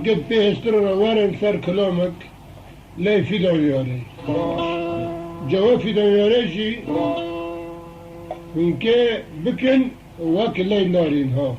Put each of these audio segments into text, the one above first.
که پیستر رو وارن سر کلامک لی فیدان یاره جواب فیدان یاره جی اینکه بکن وک لی نارین ها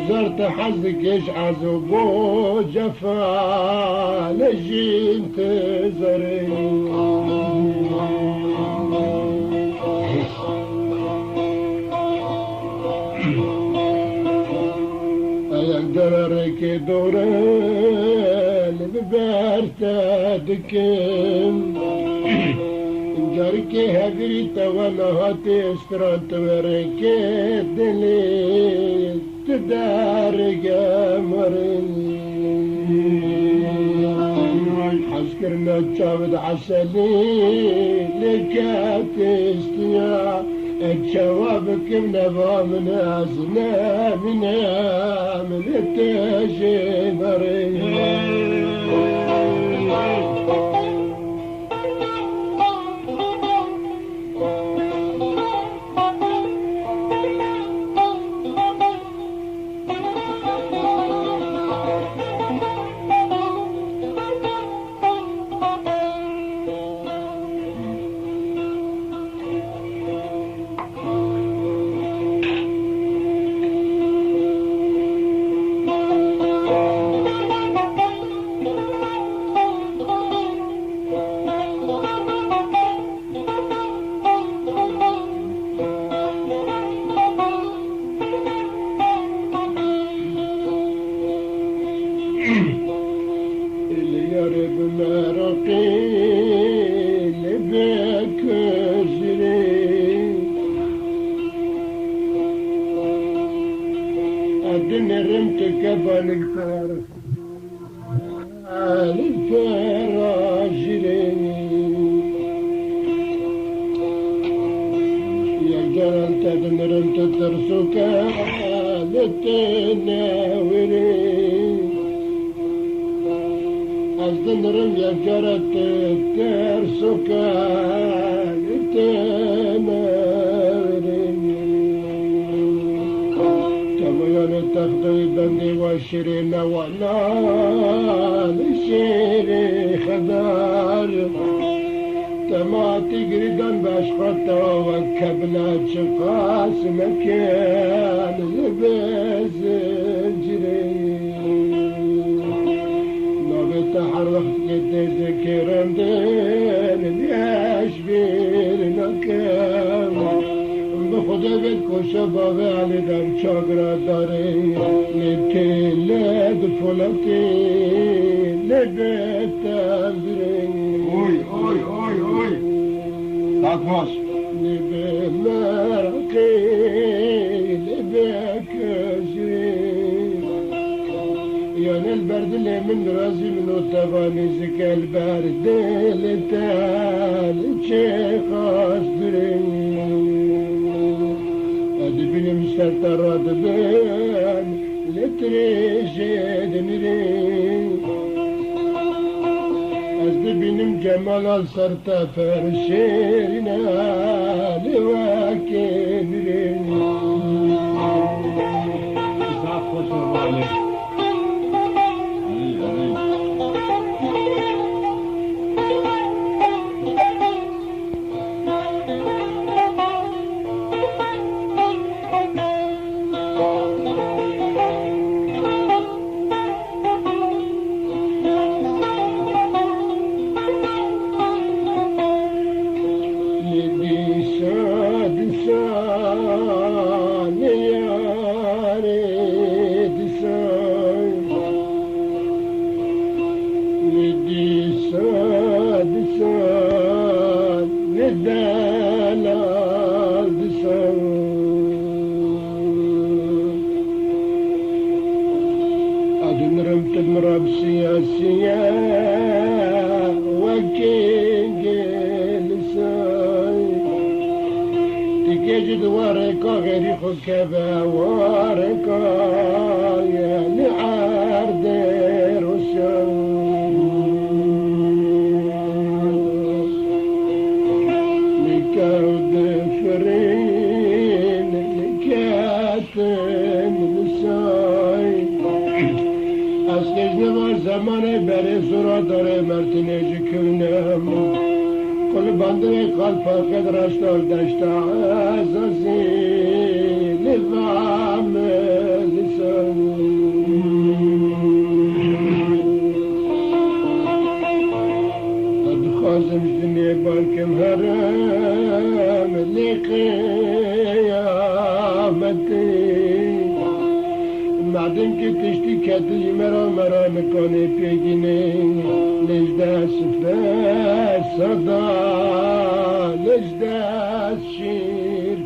زرت حظك عزبو جفا لجين تزري أيقدر ريكي دوران ببارتادكم جاركي هجريت وانا هاتي استرانت وريكي دليل تدارك مرني حسكرنا تشاود عسلي لكاتستيا الشوابك منبا من أزنا من عمل التجمرين خداوند کشا باوه علی در چاگرا داره لکلد فلکی لبتم برین Oy oy oy oy. Takmaz. لب مرقی لب کشی یعنی البردل من رازی منو توانی زک البردل تال چه خواست برین ادی بینیم سر تراد بین لتریشد میرین از ببینم جمال سر تفر شیرین لواکی برین Zat خوش olmalı. Ali Ali. سياسية وكينج لساي تكيجد ورقة غيري خكبة ورقة يعني عرض رسول لكود فرين لكاتم لساي Aslında var zamanı beri zora dare mertineci künüm Kolu bandire kalpa kedraşlar deşta azasi Livam lisan Adkhazım jdiye balkim haram Li kıyameti بعدين كتشتي كاتي مرا مكاني بيجيني ليش دا سفاس صدا ليش دا شير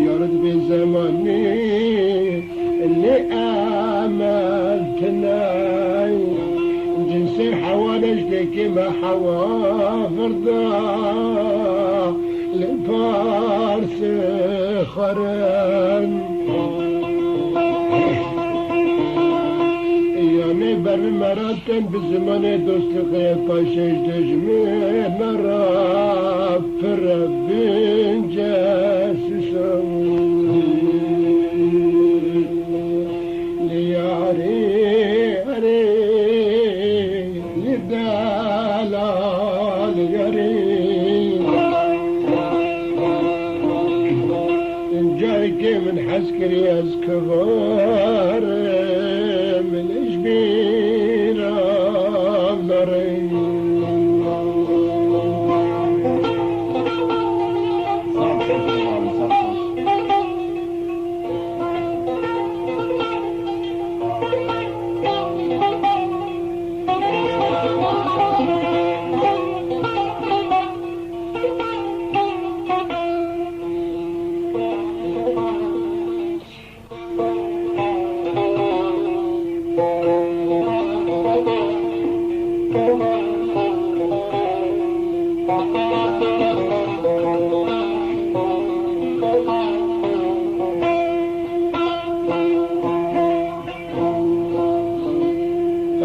يارد بزماني اللي عملتنا جنسي حوالج لكي ما حوا فرضا لفارس خرن يعني بر مراتن بزمان دوستلق پاشش دجمه مرا فربین جاسوسم لیاری اری لیدالال یاری من حسكري أزكبار من إجبير أمرين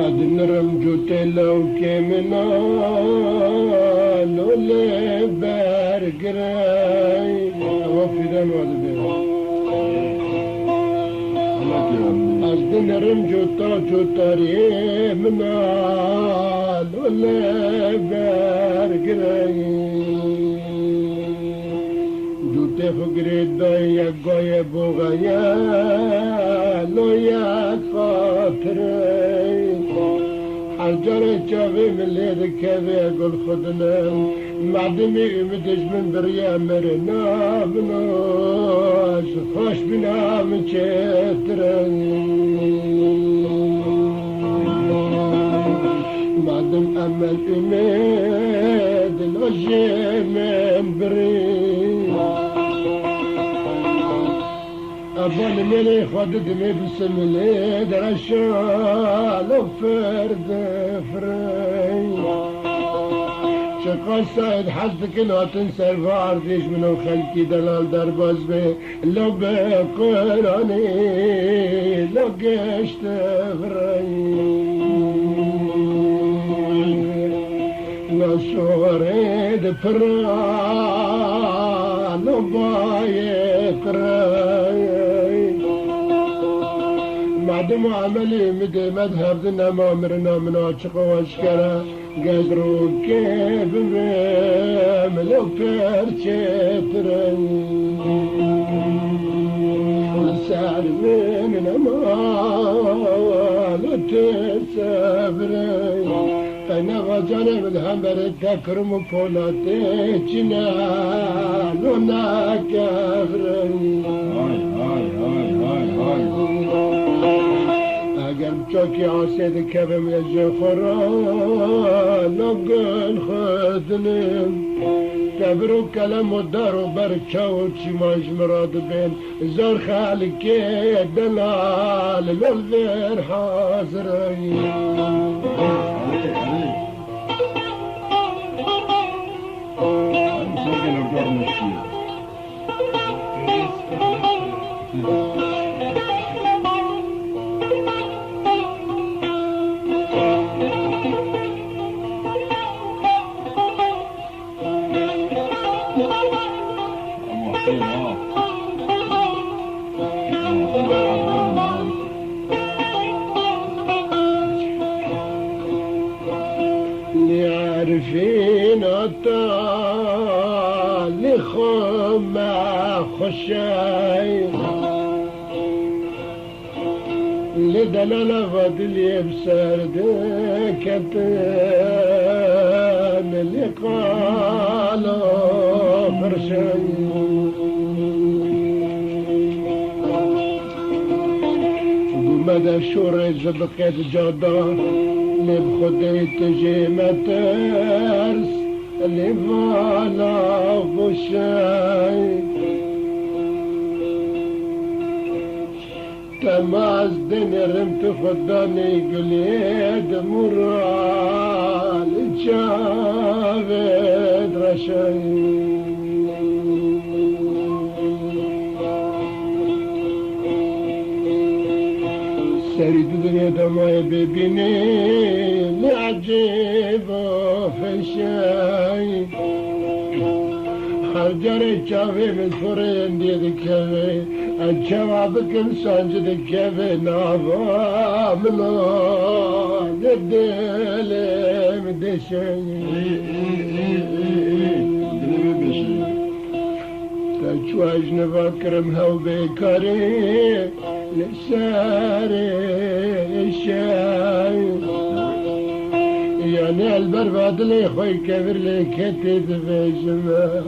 أدنرم جوتلو كمنا لولي برقراي وفيدان وذبير أدنرم جوتاري منا لولي برقراي جوتي فقريد بايا قوي بغايا لو يا خاطري خرجر جاوی ملید که گل خودنم معدمی امیدش من بریا مرنا بناش خوش بینام چترن معدم امل امید لوجه من بری أبان ملي خدد مي بسملي درشال وفرد فري شقا سايد حسدك لا تنسى الفارديش منو خلقي دلال درباز بي لو بقراني لو قشت فري نصوري فران وبايك راي معدم عملي مدي مذهب ذنا ما مرنا من عشق واشكرا قدروا كيف ملو كرشتري سعر من أمال تسافري أنا غزانا بالهمبر تكرم كولاتي جنان ونكفري أقرب جوكي عسيد كبم يجفرا نقل خدنم تبرو كلام ودار وبركة وشي ماش مراد بين زور خالكي دلال للغير حاضرين عارفين الطال خما خشاي لدلال فضل يبسر دكتان اللي قالوا فرشاي مدى شوري زبقيت جدا اللي بخدي تجي مترس اللي فالا بوشاي تماز دين رمت خداني قليد مرال جاويد رشاي سريد دنيا دماء ببيني لعجيب في شاي خرجر الجاوي من فرين دي ذكاوي الجواب كل سانج ذكاوي نافا ملون الدلي مدشاي تجواج نفكرم هاو بيكاري لساري الشاي يعني البرباد لي خوي كبر لي كتت في جمع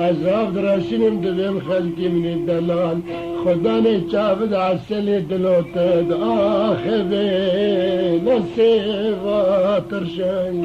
أزاف دراشنم دبيم خلقي من الدلال خداني جابد عسلي دلوتد آخذي نصيبة ترشاي